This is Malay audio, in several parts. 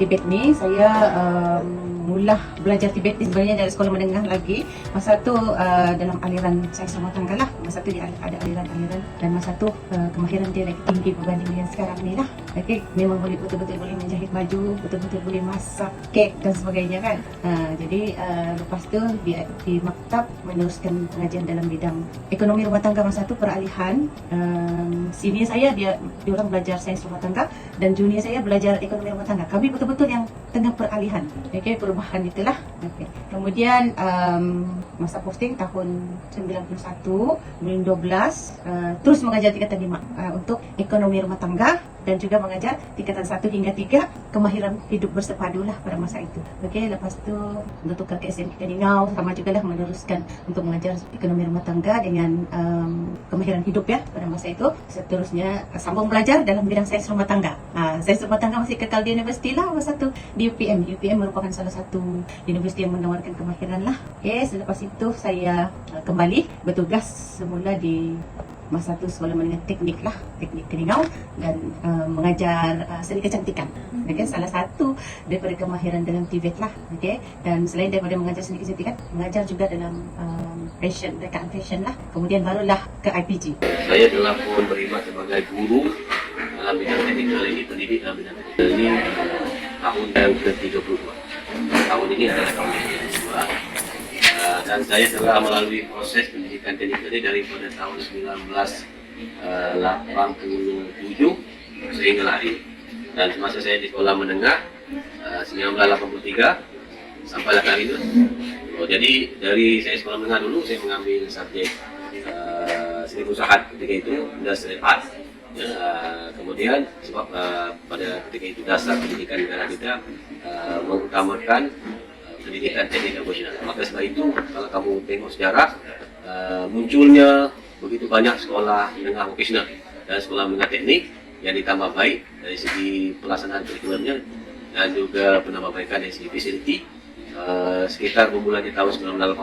Tibet ni saya mula belajar Tibet ni sebenarnya dari sekolah menengah lagi. Masa tu dalam aliran sains rumah tangga lah. Masa tu dia ada aliran-aliran dan masa tu kemahiran dia lagi tinggi berbanding yang sekarang ni lah. Okay, memang betul-betul boleh menjahit baju, betul-betul boleh masak kek dan sebagainya kan. Jadi lepas tu di maktab meneruskan pengajian dalam bidang ekonomi rumah tangga. Masa tu peralihan, senior saya dia orang belajar sains rumah tangga dan junior saya belajar ekonomi rumah tangga. Kami betul-betul yang tengah peralihan. Okay, perubahan itulah. Okay. Kemudian masa posting tahun 91, 2012 terus mengajar tingkatan 5 untuk ekonomi rumah tangga dan juga mengajar tingkatan 1 hingga 3 kemahiran hidup bersepadu lah pada masa itu. Okey, lepas tu bertukar ke SMK Keningau, sama juga lah meneruskan untuk mengajar ekonomi rumah tangga dengan kemahiran hidup ya pada masa itu. Seterusnya sambung belajar dalam bidang sains rumah tangga. Sains rumah tangga masih kekal di universiti lah masa tu di UPM. UPM merupakan salah satu universiti yang menawarkan kemahiran lah. Okey, selepas itu saya kembali bertugas semula di masa tu sekolah menengah teknik lah, teknik Keningau dan mengajar seni kecantikan. Okay, salah satu daripada kemahiran dalam TVET lah. Okay, dan selain daripada mengajar seni kecantikan, mengajar juga dalam fashion, rekaan fashion lah. Kemudian barulah ke IPG. Saya telah pun berkhidmat sebagai guru dalam bidang teknik teknologi pendidik dalam bidang teknik ini tahun yang ke-32. Tahun ini adalah tahun yang kedua. Dan saya telah melalui proses pendidikan teknik ini daripada tahun 1987 sehingga hari ini. Dan semasa saya di sekolah menengah 1983 sampai hari ini. Jadi dari saya sekolah menengah dulu saya mengambil subjek seni usaha ketika itu industrial art. Kemudian sebab pada ketika itu dasar pendidikan negara kita mengutamakan pendidikan teknik dan vocasional. Maka sebab itu kalau kamu tengok sejarah munculnya begitu banyak sekolah menengah vocasional dan sekolah menengah teknik yang ditambah baik dari segi pelaksanaan kurikulumnya dan juga penambahbaikan dari segi fasiliti sekitar bermula di tahun 1980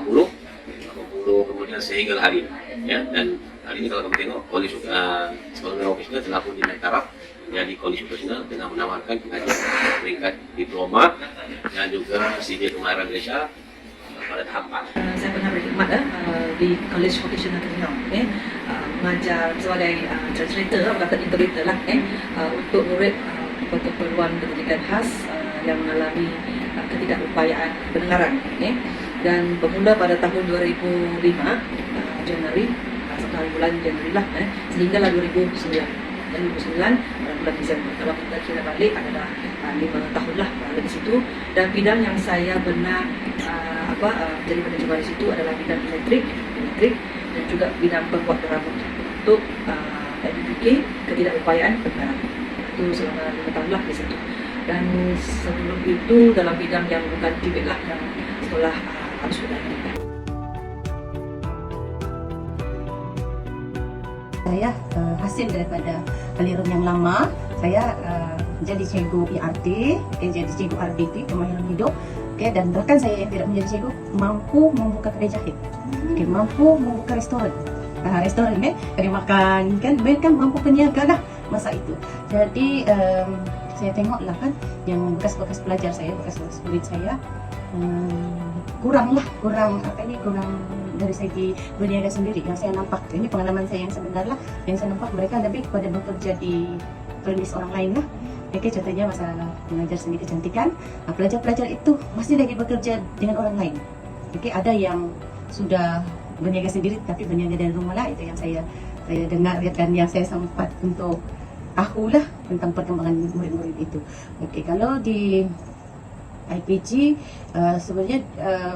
kemudian sehingga hari ini ya. Dan hari ini kalau kamu tengok kolej sekolah menengah vocasional telah pun dinaik taraf jadi kolej vocasional dengan menawarkan pengajian peringkat diploma dan juga CD kemahiran Malaysia pada tahap 4. Saya pernah berkhidmat di kolej vocasional Keningau, mengajar sebagai translator atau interpreter lah, untuk murid berkeperluan pendidikan khas yang mengalami ketidakupayaan pendengaran. Dan bermula pada tahun 2005 Januari sampai bulan Januari lah, sehinggalah 2009 bulan Disember. Kalau kita kira balik adalah 5 tahun lah di situ. Dan bidang yang saya benar jadi penerjemah di situ adalah bidang elektrik dan juga bidang pembuat rambut untuk LPPK ketidakupayaan pendengaran. Itu selama 5 tahun lah di situ. Dan sebelum itu dalam bidang yang bukan Tibet lah, yang sekolah harus budaya. Saya hasil daripada aliran yang lama, saya jadi cikgu ERT, jadi cikgu RDT, kemahiran hidup, dan bahkan saya yang tidak menjadi cikgu mampu membuka kedai jahit, mampu membuka restoran, kedai makan, kan mampu peniaga lah masa itu. Jadi saya tengoklah kan yang bekas-bekas pelajar saya, bekas-bekas murid saya kurang dari segi berniaga sendiri yang saya nampak. Ini pengalaman saya yang sebenar lah, yang saya nampak mereka lebih kepada bekerja di premis orang lain lah. Oke, contohnya masalah mengajar seni kecantikan, pelajar-pelajar itu masih lagi bekerja dengan orang lain. Oke, ada yang sudah berniaga sendiri tapi berniaga dari rumah lah. Itu yang saya dengar dan yang saya sempat untuk tahu lah tentang perkembangan murid-murid itu. Oke, kalau di IPG sebenarnya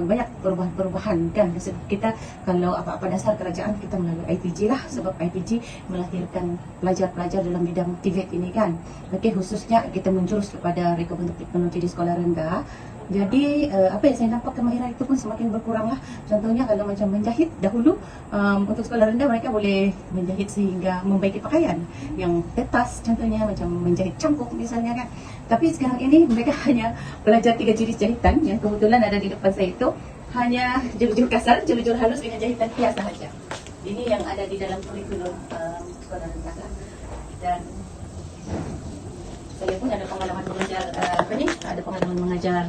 banyak perubahan kan. Kita kalau apa-apa dasar kerajaan kita melalui IPG lah, sebab IPG melahirkan pelajar-pelajar dalam bidang TVET ini kan. Okey, khususnya kita menjurus kepada reka bentuk teknologi di sekolah rendah. Jadi apa yang saya nampak kemahiran itu pun semakin berkurang lah. Contohnya kalau macam menjahit dahulu, untuk sekolah rendah mereka boleh menjahit sehingga membaiki pakaian yang tetas, contohnya macam menjahit cangkuk misalnya kan. Tapi sekarang ini mereka hanya belajar 3 jenis jahitan yang kebetulan ada di depan saya itu, hanya jurus kasar, jurus halus dengan jahitan hias sahaja. Ini yang ada di dalam kurikulum sekolah rendah. Dan saya pun ada pengalaman belajar ada pengalaman mengajar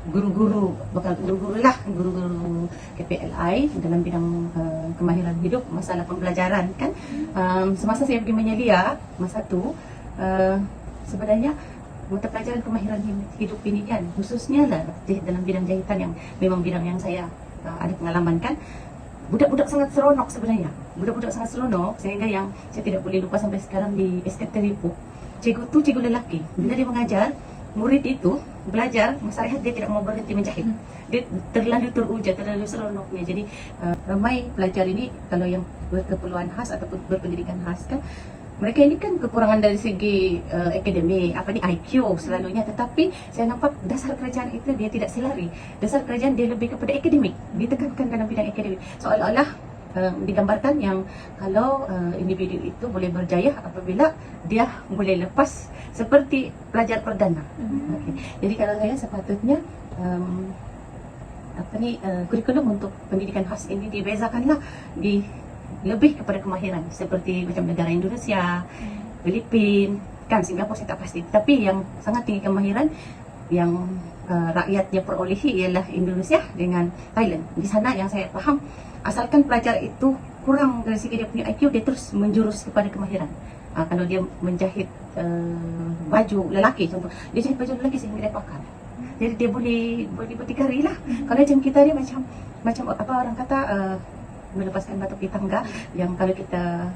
guru-guru, bakal guru-guru lah, guru-guru KPLI dalam bidang kemahiran hidup, masalah pembelajaran kan. Semasa saya pergi menyelia masa tu, sebenarnya mata pelajaran kemahiran hidup ini kan, khususnya lah dalam bidang jahitan yang memang bidang yang saya ada pengalaman kan. Budak-budak sangat seronok sebenarnya. Budak-budak sangat seronok sehingga yang saya tidak boleh lupa sampai sekarang di SK Teripu. Cikgu tu cikgu lelaki. Bila dia mengajar, murid itu belajar, masa rehat dia tidak mau berhenti menjahit. Dia terlalu teruja, terlalu seronoknya. Jadi ramai pelajar ini kalau yang berkeperluan khas ataupun berpendidikan khas kan, mereka ini kan kekurangan dari segi akademik, IQ selalunya, tetapi saya nampak dasar kerajaan itu dia tidak selari. Dasar kerajaan dia lebih kepada akademik, ditekankan dalam bidang akademik. Seolah-olah digambarkan yang kalau individu itu boleh berjaya apabila dia boleh lepas seperti pelajar perdana. Okay. Jadi kalau saya sepatutnya kurikulum untuk pendidikan khas ini dibezakanlah di lebih kepada kemahiran seperti macam negara Indonesia, Filipina, kan Singapura saya tak pasti. Tapi yang sangat tinggi kemahiran yang rakyatnya perolehi ialah Indonesia dengan Thailand. Di sana yang saya faham, asalkan pelajar itu kurang dari segi dia punya IQ, dia terus menjurus kepada kemahiran. Kalau dia menjahit baju lelaki contoh, dia jahit baju lelaki sehingga dia pakar. Jadi dia boleh berdikari lah. Kalau macam kita dia macam apa orang kata, melepaskan batu di tangga yang kalau kita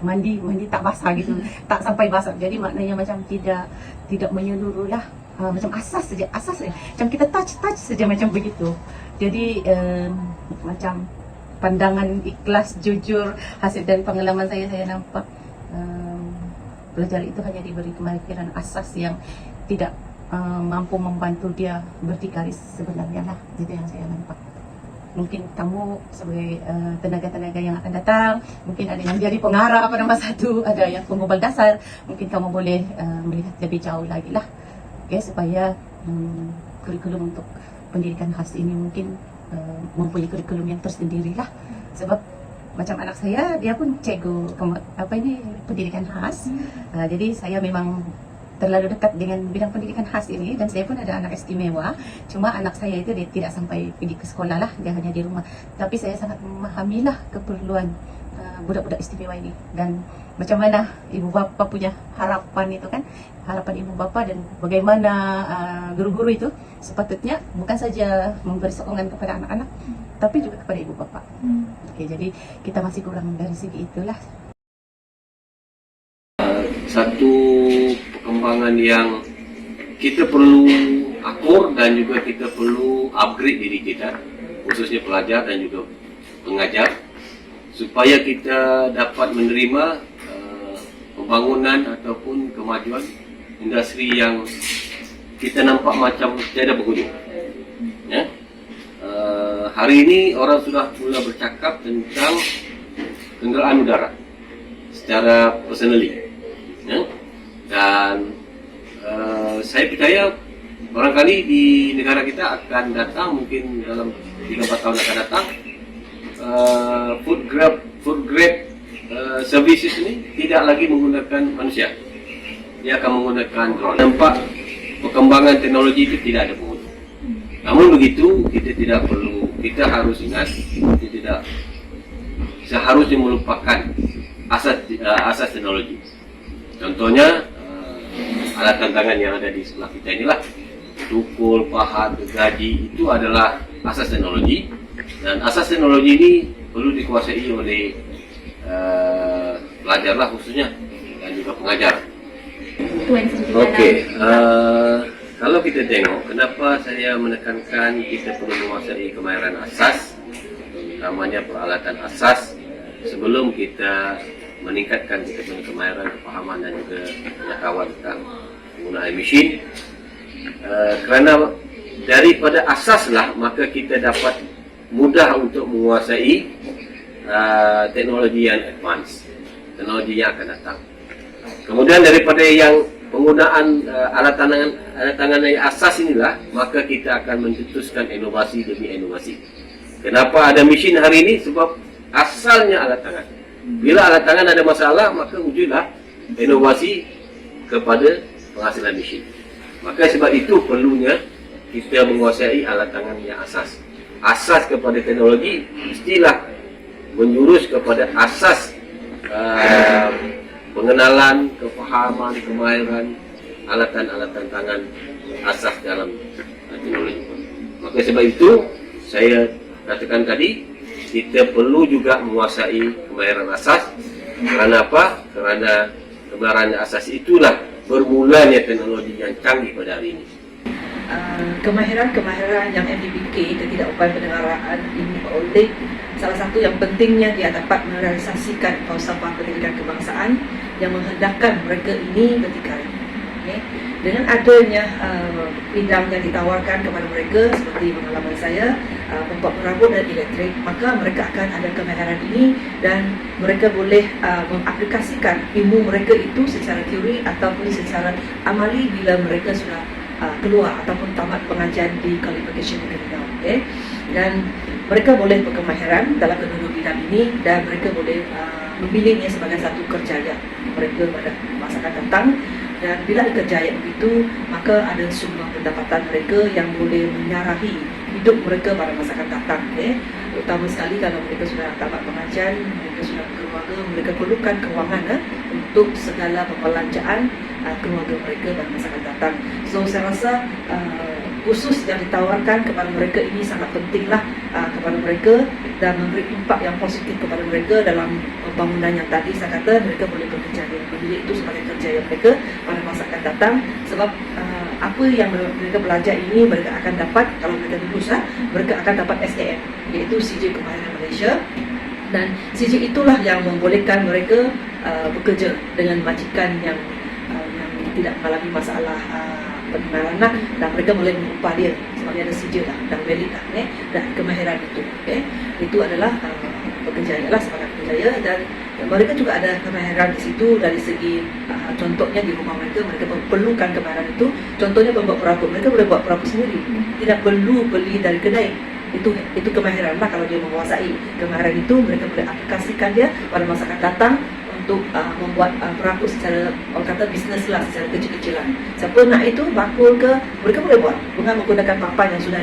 mandi tak basah gitu, tak sampai basah. Jadi maknanya macam tidak menyeluruh lah, macam asas saja, macam kita touch saja macam begitu. Jadi macam pandangan ikhlas, jujur, hasil dari pengalaman saya nampak pelajar itu hanya diberi kemahiran asas yang tidak mampu membantu dia berdikari sebenarnya lah. Itu yang saya nampak. Mungkin kamu sebagai tenaga-tenaga yang akan datang, mungkin ada yang jadi pengarah pada masa itu, ada yang pengubal dasar, mungkin kamu boleh melihat lebih jauh lagi lah, okay, supaya kurikulum untuk pendidikan khas ini mungkin mempunyai kurikulum yang tersendiri lah. Sebab macam anak saya, dia pun cikgu pendidikan khas, jadi saya memang terlalu dekat dengan bidang pendidikan khas ini, dan saya pun ada anak istimewa. Cuma anak saya itu dia tidak sampai pergi ke sekolah lah, dia hanya di rumah. Tapi saya sangat memahamilah keperluan budak-budak istimewa ini, dan macam mana ibu bapa punya harapan itu kan, harapan ibu bapa, dan bagaimana guru-guru itu sepatutnya bukan saja memberi sokongan kepada anak-anak, tapi juga kepada ibu bapa. Oke, jadi kita masih kurang dari segi itulah. Satu perkembangan yang kita perlu akur dan juga kita perlu upgrade diri kita, khususnya pelajar dan juga pengajar, supaya kita dapat menerima pembangunan ataupun kemajuan industri yang kita nampak macam tiada berhujung. Ya? Hari ini orang sudah mula bercakap tentang kenderaan udara secara personally. Ya? Dan saya percaya barangkali di negara kita akan datang, mungkin dalam 3-4 tahun akan datang, food grade services ini tidak lagi menggunakan manusia, dia akan menggunakan drone. Nampak perkembangan teknologi itu tidak ada penghujung. Namun begitu, kita harus ingat, kita tidak seharusnya melupakan asas teknologi. Contohnya alat tantangan yang ada di sebelah kita inilah, tukul, pahat, gergaji, itu adalah asas teknologi, dan asas teknologi ini perlu dikuasai oleh pelajar lah khususnya, dan juga pengajar. Okey, kalau kita tengok kenapa saya menekankan kita perlu menguasai kemahiran asas, namanya peralatan asas, sebelum kita meningkatkan kita punya kemahiran, kepahaman dan juga pengetahuan tentang penggunaan mesin. Kerana daripada asaslah maka kita dapat mudah untuk menguasai teknologi yang advance, teknologi yang akan datang. Kemudian daripada yang penggunaan alat tangan yang asas inilah, maka kita akan mencetuskan inovasi demi inovasi. Kenapa ada mesin hari ini? Sebab asalnya alat tangan. Bila alat tangan ada masalah, maka wujudlah inovasi kepada penghasilan mesin. Maka sebab itu perlunya kita menguasai alat tangan yang asas. Asas kepada teknologi mestilah menjurus kepada asas pengenalan, kefahaman, kemahiran alatan-alatan tangan asas dalam teknologi. Maka sebab itu saya katakan tadi, kita perlu juga menguasai kemahiran asas. Kerana apa? Kerana kemahiran asas itulah bermulanya teknologi yang canggih pada hari ini. Kemahiran yang MDPK, ketidakupayaan pendengaraan ini oleh salah satu yang pentingnya dia dapat merealisasikan falsafah pendidikan kebangsaan yang menghendakkan mereka ini berdikari. Okay. Dengan adanya bidang yang ditawarkan kepada mereka seperti pengalaman saya, pembuat perabot dan elektrik, maka mereka akan ada kemahiran ini dan mereka boleh mengaplikasikan ilmu mereka itu secara teori ataupun secara amali bila mereka sudah keluar ataupun tamat pengajian di qualification criminal. Okay? Dan mereka boleh berkemahiran dalam kedua bidang ini dan mereka boleh memilihnya sebagai satu kerjaya mereka pada masa akan datang. Dan bila kerjaya begitu, maka ada sumber pendapatan mereka yang boleh menyarahi hidup mereka pada masa akan datang. Okay? Utama sekali kalau mereka sudah tamat pengajian, mereka sudah berkeluarga, mereka perlukan kewangan untuk segala pembelanjaan keluarga mereka pada masa akan datang. So saya rasa khusus yang ditawarkan kepada mereka ini sangat pentinglah kepada mereka dan memberi impak yang positif kepada mereka dalam pembangunan yang tadi saya kata mereka boleh bekerja memilih itu sebagai kerja yang mereka pada masa akan datang. Sebab apa yang mereka belajar ini mereka akan dapat kalau mereka lulus mereka akan dapat SKM, iaitu CJ Kemahiran Malaysia. Dan CJ itulah yang membolehkan mereka bekerja dengan majikan yang tidak mengalami masalah pengenalan dan mereka boleh mengupah dia sebab dia ada CJ dan valid dan kemahiran itu. Itu adalah pekerjaan sebagai pekerjaya dan mereka juga ada kemahiran di situ dari segi contohnya di rumah mereka perlukan kemahiran itu. Contohnya pembuat perabot, mereka boleh buat perabot sendiri, tidak perlu beli dari kedai. Itu kemahiran kalau dia menguasai kemahiran itu, mereka boleh aplikasikan dia pada masa akan datang untuk membuat perabot secara orang kata bisnes secara kecil-kecilan. Siapa nak itu bakul ke, mereka boleh buat dengan menggunakan papan yang sudah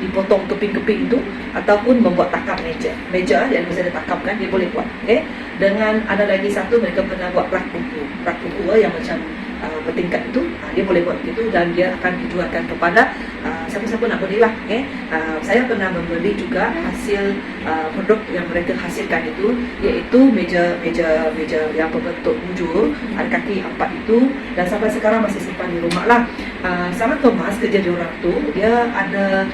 dipotong keping-keping itu ataupun membuat takap meja yang mesti ada takap kan, dia boleh buat. Dengan ada lagi satu, mereka pernah buat rak buku yang macam bertingkat itu, dia boleh buat begitu dan dia akan dijualkan kepada siapa-siapa nak belilah. Saya pernah membeli juga hasil produk yang mereka hasilkan itu, iaitu meja yang berbentuk bujur, ada kaki 4 itu, dan sampai sekarang masih simpan di rumah lah. Sangat kemas kerja diorang tu, dia ada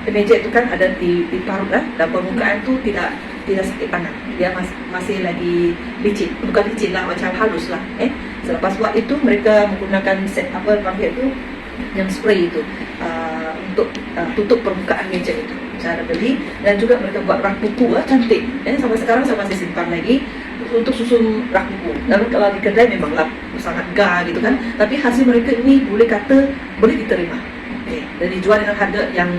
meja itu kan ada di parut dan permukaan tu tidak sakit tangan, dia masih lagi licin, bukan licin lah, macam halus lah. Selepas buat itu mereka menggunakan set panggil itu yang spray itu untuk tutup permukaan meja itu. Saya ada beli dan juga mereka buat rak buku cantik. Sampai sekarang saya masih simpan lagi untuk susun rak buku. Lalu kalau di kedai memanglah sangat gah gitu kan, tapi hasil mereka ini boleh diterima. Dan dijual dengan harga yang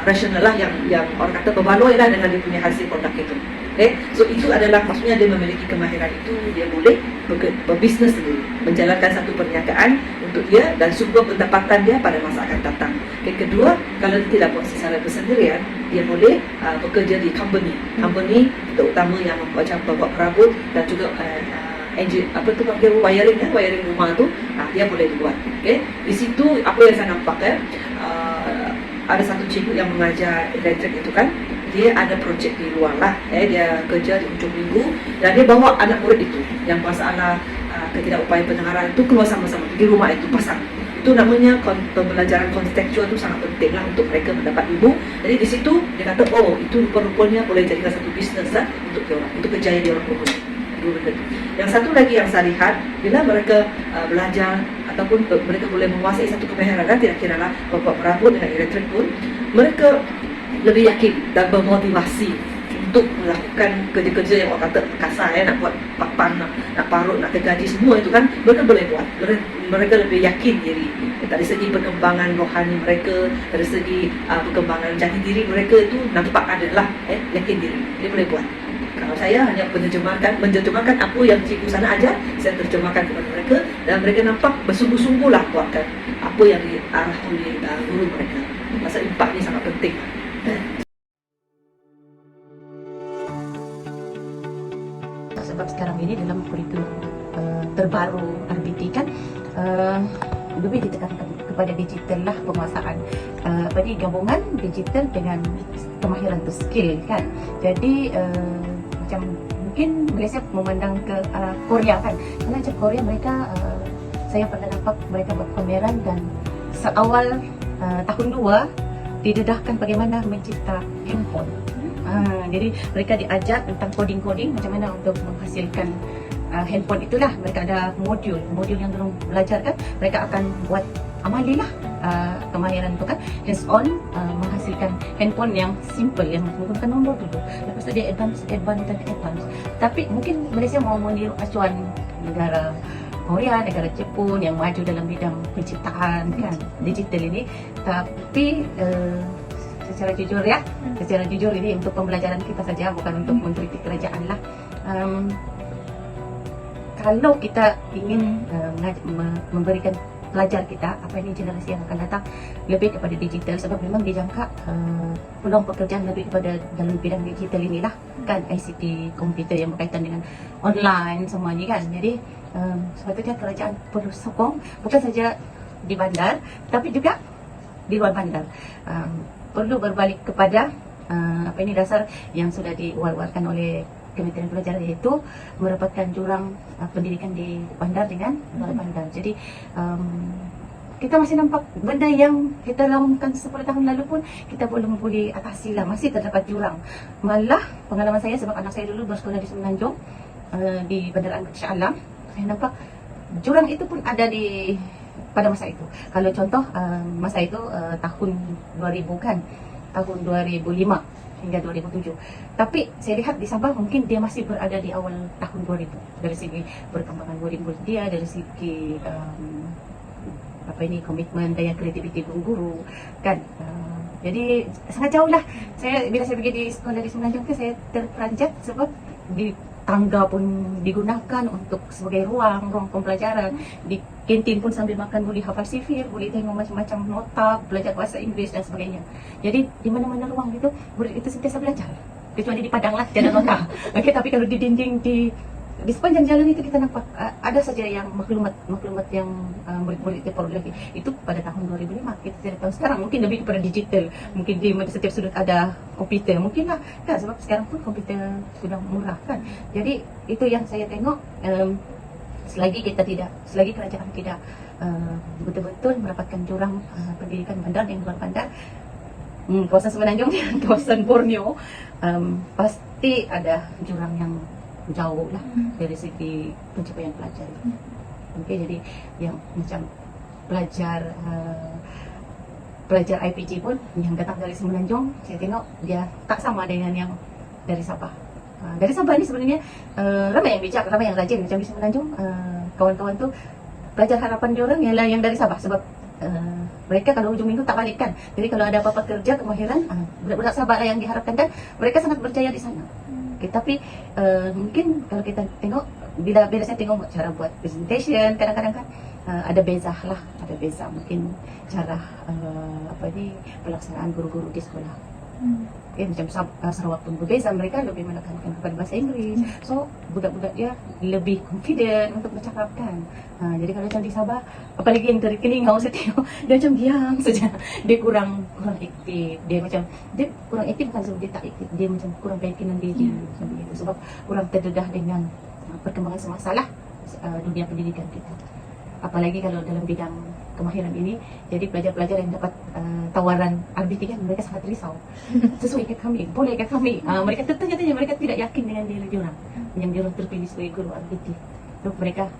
rasional lah, yang orang kata berbaloi lah dengan dia punya hasil produk itu. So itu adalah maksudnya dia memiliki kemahiran itu, dia boleh berbisnes sendiri, menjalankan satu perniagaan untuk dia dan sumber pendapatan dia pada masa akan datang. Kedua, kalau dia tidak buat secara bersendirian, dia boleh bekerja di company terutama yang macam pembuat perabot dan juga engine panggil wiring rumah tu, dia boleh dibuat. Di situ apa yang saya nampak ada satu cikgu yang mengajar elektrik itu kan, dia ada projek di luar lah, dia kerja di ujung minggu dan dia bawa anak murid itu yang masalah ketidakupayaan pendengaran itu keluar sama-sama di rumah itu pasang. Itu namanya pembelajaran kontekstual itu sangat penting lah untuk mereka mendapat ilmu. Jadi di situ dia kata, oh itu rupa-rupanya boleh jadikan satu bisnes lah untuk diorang, untuk kerjaya diorang pun. Yang satu lagi yang saya lihat, bila mereka belajar ataupun mereka boleh menguasai satu kemahiran, tidak kira lah pembuat perabot dengan elektrik pun, mereka lebih yakin dan bermotivasi untuk melakukan kerja-kerja yang orang kata kasar, nak buat papan, nak parut, nak gergaji, semua itu kan mereka boleh buat. Mereka lebih yakin diri dari segi perkembangan rohani mereka, dari segi perkembangan jati diri mereka itu nampak adalah yakin diri, dia boleh buat. Kalau Saya hanya menerjemahkan apa yang cikgu sana ajar, saya terjemahkan kepada mereka, dan mereka nampak bersungguh-sungguh lah buatkan apa yang diarah oleh guru mereka. Masa impak ni sangat penting. Sebab sekarang ini dalam kurikulum terbaru RBT kan lebih ditekankan kepada digital lah penguasaan gabungan digital dengan kemahiran tu skill kan. Jadi macam mungkin Malaysia memandang ke Korea kan, karena macam Korea mereka saya pernah nampak mereka buat pameran dan seawal tahun 2 didedahkan bagaimana mencipta handphone. Jadi mereka diajar tentang coding-coding macam mana untuk menghasilkan handphone itulah. Mereka ada modul yang dorang belajar kan, mereka akan buat amali lah kemahiran tu kan, hands on menghasilkan handphone yang simple yang menggunakan nombor dulu, lepas tu dia advance. Tapi mungkin Malaysia mau meniru acuan negara Korea, negara Jepun yang maju dalam bidang penciptaan kan digital ini. Tapi secara jujur ini untuk pembelajaran kita saja, bukan untuk mengkritik kerajaan lah. Kalau kita ingin memberikan pelajar kita, apa ini generasi yang akan datang, lebih kepada digital, sebab memang dijangka peluang pekerjaan lebih kepada dalam bidang digital inilah kan, ICT, komputer yang berkaitan dengan online semua ni kan. Jadi sepatutnya kerajaan perlu sokong bukan saja di bandar tapi juga di luar bandar. Perlu berbalik kepada dasar yang sudah diwar-warkan oleh Kementerian Pelajaran, iaitu merapatkan jurang pendidikan di bandar dengan luar bandar. Jadi kita masih nampak benda yang kita lakukan 10 tahun lalu pun kita belum boleh atasi lah, masih terdapat jurang. Malah pengalaman saya, sebab anak saya dulu bersekolah di Semenanjung di Bandar Angkut Shah Alam, saya nampak jurang itu pun ada pada masa itu. Kalau contoh masa itu tahun 2000 kan, tahun 2005 hingga 2007. Tapi saya lihat di Sabah mungkin dia masih berada di awal tahun 2000 dari segi perkembangan murid-murid dia, dari segi komitmen daya kreativiti guru-guru kan. Jadi sangat jauh lah. Bila saya pergi di sekolah di Semenanjung, saya terperanjat sebab di tangga pun digunakan untuk sebagai ruang pembelajaran. Di kantin pun sambil makan boleh hafal sifir, boleh tengok macam-macam nota, belajar bahasa Inggeris dan sebagainya. Jadi di mana-mana ruang itu murid itu sentiasa belajar. Kecuali di padang lah, tiada nota. Okey, tapi kalau di dinding di sepanjang jalan itu kita nampak ada saja yang maklumat yang murid-murid itu perlu lagi. Itu pada tahun 2005. Kita tidak tahu sekarang, mungkin lebih kepada digital. Mungkin di setiap sudut ada komputer, mungkin lah kan, sebab sekarang pun komputer sudah murah kan. Jadi itu yang saya tengok, selagi kerajaan tidak betul-betul merapatkan jurang pendidikan bandar dan luar bandar, kawasan Semenanjung dan kawasan Borneo pasti ada jurang yang jauh lah dari segi pencapaian pelajar. Okey, jadi yang macam pelajar IPG pun yang datang dari Semenanjung, saya tengok dia tak sama dengan yang dari Sabah. Dari Sabah ni sebenarnya ramai yang bijak, ramai yang rajin. Macam di Semenanjung, kawan-kawan tu pelajar harapan diorang ialah yang dari Sabah, sebab mereka kalau hujung minggu tak balik kan. Jadi kalau ada apa-apa kerja kemahiran, budak-budak Sabah lah yang diharapkan dan mereka sangat berjaya di sana. Okay, tapi mungkin kalau kita tengok, bila saya tengok cara buat presentation, kadang-kadang kan ada beza mungkin cara pelaksanaan guru-guru di sekolah. Okay, macam Sarawak pun berbeza, mereka lebih menekankan kepada bahasa Inggeris. So budak-budak dia lebih confident untuk bercakap kan. Jadi kalau macam di Sabah, apalagi yang dari Kelingau, saya tengok dia macam diam saja. Dia kurang aktif. Dia kurang aktif bukan sebab dia tak aktif, dia macam kurang keyakinan diri macam begitu, sebab kurang terdedah dengan perkembangan semasa lah dunia pendidikan kita. Apalagi kalau dalam bidang kemahiran ini, jadi pelajar-pelajar yang dapat tawaran RBT kan, mereka sangat risau. Sesuai ke kami, boleh ke kami? Mereka tertanya-tanya, mereka tidak yakin dengan diri diorang yang diorang terpilih sebagai guru RBT. So, mereka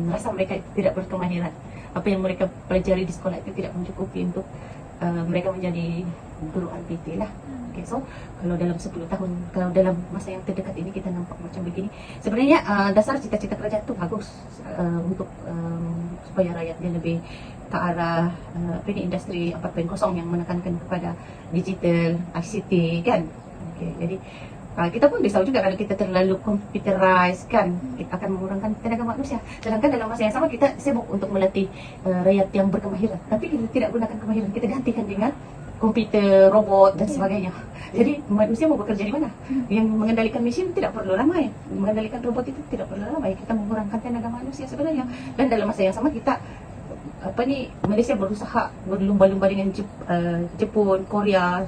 rasa mereka tidak berkemahiran. Apa yang mereka pelajari di sekolah itu tidak mencukupi untuk mereka menjadi guru RBT lah. Okay, so kalau dalam 10 tahun, kalau dalam masa yang terdekat ini kita nampak macam begini, sebenarnya dasar cita-cita kerajaan itu bagus untuk supaya rakyatnya lebih ke arah industri 4.0 yang menekankan kepada digital, ICT kan. Okay, jadi Kita pun risau juga kalau kita terlalu computerized kan, kita akan mengurangkan tenaga manusia. Sedangkan dalam masa yang sama kita sibuk untuk melatih rakyat yang berkemahiran, tapi kita tidak gunakan kemahiran, kita gantikan dengan komputer, robot dan sebagainya. Jadi manusia mau bekerja di mana? Yang mengendalikan mesin tidak perlu ramai, mengendalikan robot itu tidak perlu ramai. Kita mengurangkan tenaga manusia sebenarnya. Dan dalam masa yang sama kita Malaysia berusaha berlumba-lumba dengan Jepun, Korea,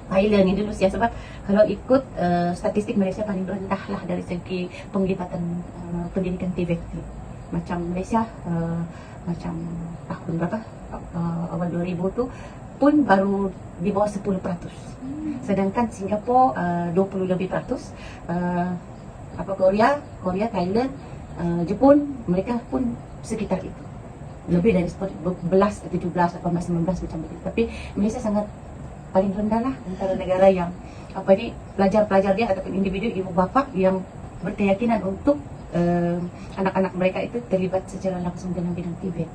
Thailand, Indonesia, sebab kalau ikut statistik Malaysia paling rendah lah dari segi penglibatan pendidikan TVET. Macam Malaysia macam tahun berapa awal 2000 tu pun baru di bawah 10%. Sedangkan Singapura 20 lebih peratus, Korea, Thailand, Jepun, mereka pun sekitar itu. Lebih dari 11, 17, 18, 19 macam itu. Tapi Malaysia sangat paling rendah lah antara negara yang pelajar-pelajar dia ataupun individu ibu bapa yang berkeyakinan untuk anak-anak mereka itu terlibat secara langsung dalam bidang TVET.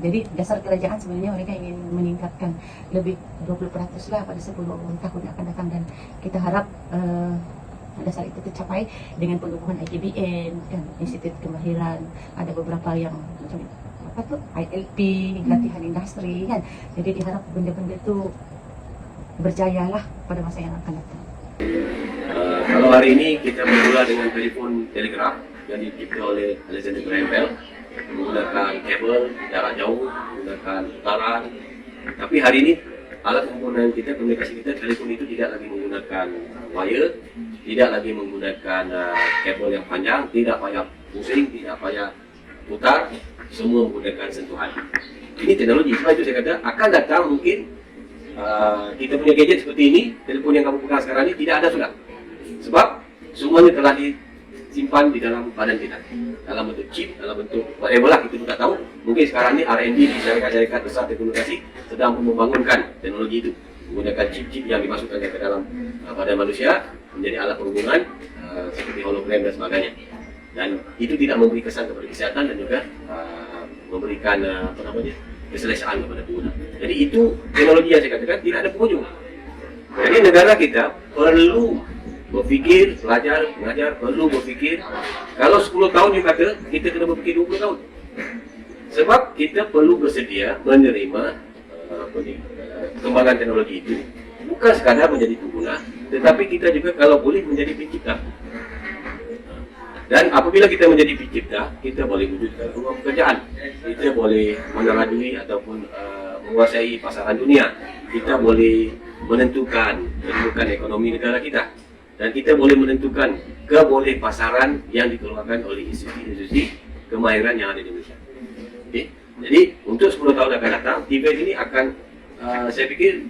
Jadi dasar kerajaan sebenarnya mereka ingin meningkatkan lebih 20% lah pada 10 tahun yang akan datang, dan kita harap dasar itu tercapai dengan pendukungan IKBN kan, Institut Kemahiran, ada beberapa yang macam ILP, latihan industri kan. Jadi diharap benda-benda itu berjaya lah pada masa yang akan datang. Kalau hari ini kita bermula dengan telefon telegraf yang dicipta oleh Alexander Graham Bell, menggunakan kabel jarak jauh, menggunakan putaran. Tapi hari ini alat komponen kita, komunikasi kita, telefon itu tidak lagi menggunakan wire, tidak lagi menggunakan kabel yang panjang, tidak payah pusing, tidak payah putar, semua menggunakan sentuhan. Ini teknologi, sebab itu saya kata akan datang mungkin kita punya gadget seperti ini, telefon yang kamu pegang sekarang ini tidak ada sudah. Sebab semuanya telah disimpan di dalam badan kita, dalam bentuk chip, dalam bentuk whatever lah, kita tidak tahu. Mungkin sekarang ini R&D di syarikat-syarikat besar telekomunikasi sedang membangunkan teknologi itu, menggunakan chip-chip yang dimasukkan ke dalam badan manusia menjadi alat perhubungan seperti hologram dan sebagainya. Dan itu tidak memberi kesan kepada kesehatan dan juga memberikan keselesaan kepada pengguna. Jadi itu teknologi yang saya katakan tidak ada penghujung. Jadi negara kita perlu berfikir, pelajar, pengajar perlu berfikir. Kalau 10 tahun you kata, kita kena berfikir 20 tahun. Sebab kita perlu bersedia menerima kembangan teknologi itu. Bukan sekadar menjadi pengguna, tetapi kita juga kalau boleh menjadi pencipta. Dan apabila kita menjadi pencipta, kita boleh wujudkan peluang pekerjaan. Kita boleh menerajui ataupun menguasai pasaran dunia. Kita boleh menentukan ekonomi negara kita. Dan kita boleh menentukan keboleh pasaran yang dikeluarkan oleh institusi-institusi kemahiran yang ada di Indonesia. Okay? Jadi untuk 10 tahun akan datang, TVET ini akan, saya pikir,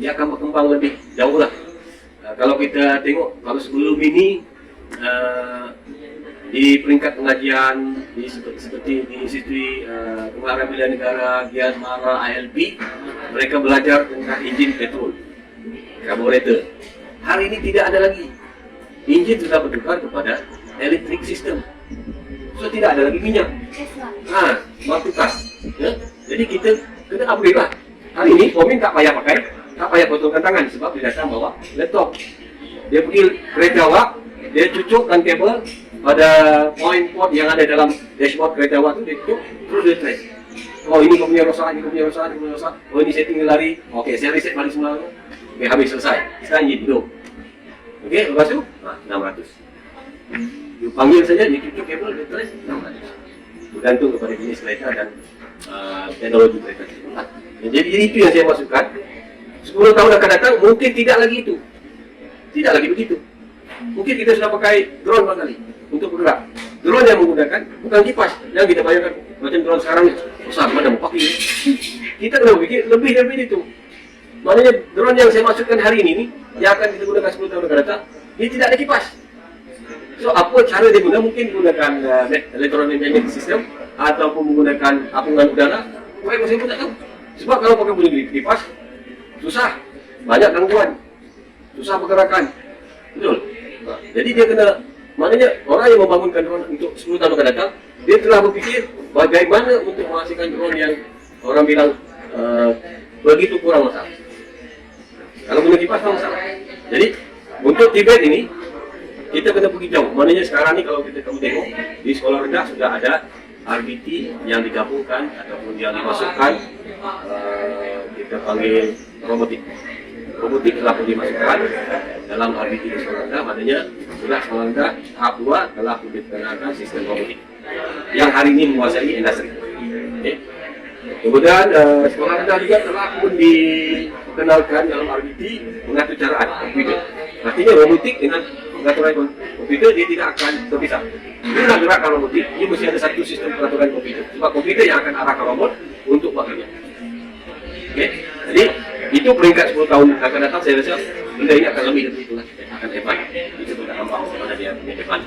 dia akan berkembang lebih jauh lah. Kalau kita tengok, kalau sebelum ini, di peringkat pengajian seperti di Institusi Kemahiran Bela Negara, Gian Mara, ILP, mereka belajar tentang enjin petrol, karburator. Hari ini tidak ada lagi. Enjin sudah bertukar kepada electric system. So tidak ada lagi minyak. Waktu kas. Ya? Jadi kita kena upgrade lah. Hari ini Pomin tak payah pakai, tak payah potongkan tangan sebab dia datang bawa laptop. Dia pergi kereta awak, dia cucukkan kabel pada point yang ada dalam dashboard kereta awak tu, dia tutup, terus dia trace. Oh ini kau punya rosak, ini kau punya rosak, ini kau punya rosak. Oh ini setting lari. Okey, saya reset balik semula. Okey, habis selesai. Sekarang je tidur. Okey, lepas tu 600. You panggil saja, dia cucuk kabel, dia trace 600. Bergantung kepada jenis kereta dan teknologi kereta. Jadi itu yang saya maksudkan. 10 tahun akan datang, mungkin tidak lagi itu. Tidak lagi begitu. Mungkin kita sudah pakai drone barangkali untuk bergerak. Drone yang menggunakan bukan kipas yang kita bayangkan macam drone sekarang ni. Besar mana mau pakai. Kita kena berfikir lebih dari itu. Maknanya drone yang saya maksudkan hari ini ni yang akan kita gunakan 10 tahun akan datang, dia tidak ada kipas. So apa cara dia guna? Mungkin menggunakan electromagnetic system ataupun menggunakan apungan udara. Saya pun tak tahu. Sebab kalau pakai bunyi kipas susah, banyak gangguan, susah pergerakan. Betul. Jadi dia kena, maknanya orang yang membangunkan drone untuk 10 tahun akan datang, dia telah berfikir bagaimana untuk menghasilkan drone yang orang bilang begitu kurang masalah. Kalau guna kipas tak masalah. Jadi untuk Tibet ini kita kena pergi jauh. Maknanya sekarang ni kalau kamu tengok di sekolah rendah sudah ada RBT yang digabungkan ataupun yang dimasukkan kita panggil robotik. Robotik telah pun dimasukkan dalam RBT di sekolah rendah. Maknanya sudah sekolah rendah tahap 2 telah diperkenalkan sistem robotik yang hari ini menguasai industri. Okay. Kemudian sekolah rendah juga telah pun dikenalkan dalam RBT mengatur caraan komputer. Artinya robotik dengan pengaturan komputer dia tidak akan terpisah. Bila gerakan robotik, dia mesti ada satu sistem pengaturan komputer. Sebab komputer yang akan arahkan robot untuk buat kerja. Okay. Jadi itu peringkat 10 tahun akan datang, saya rasa benda ini akan lebih dari itu lah. Akan advance. Itu sudah nampak bagaimana dia advance.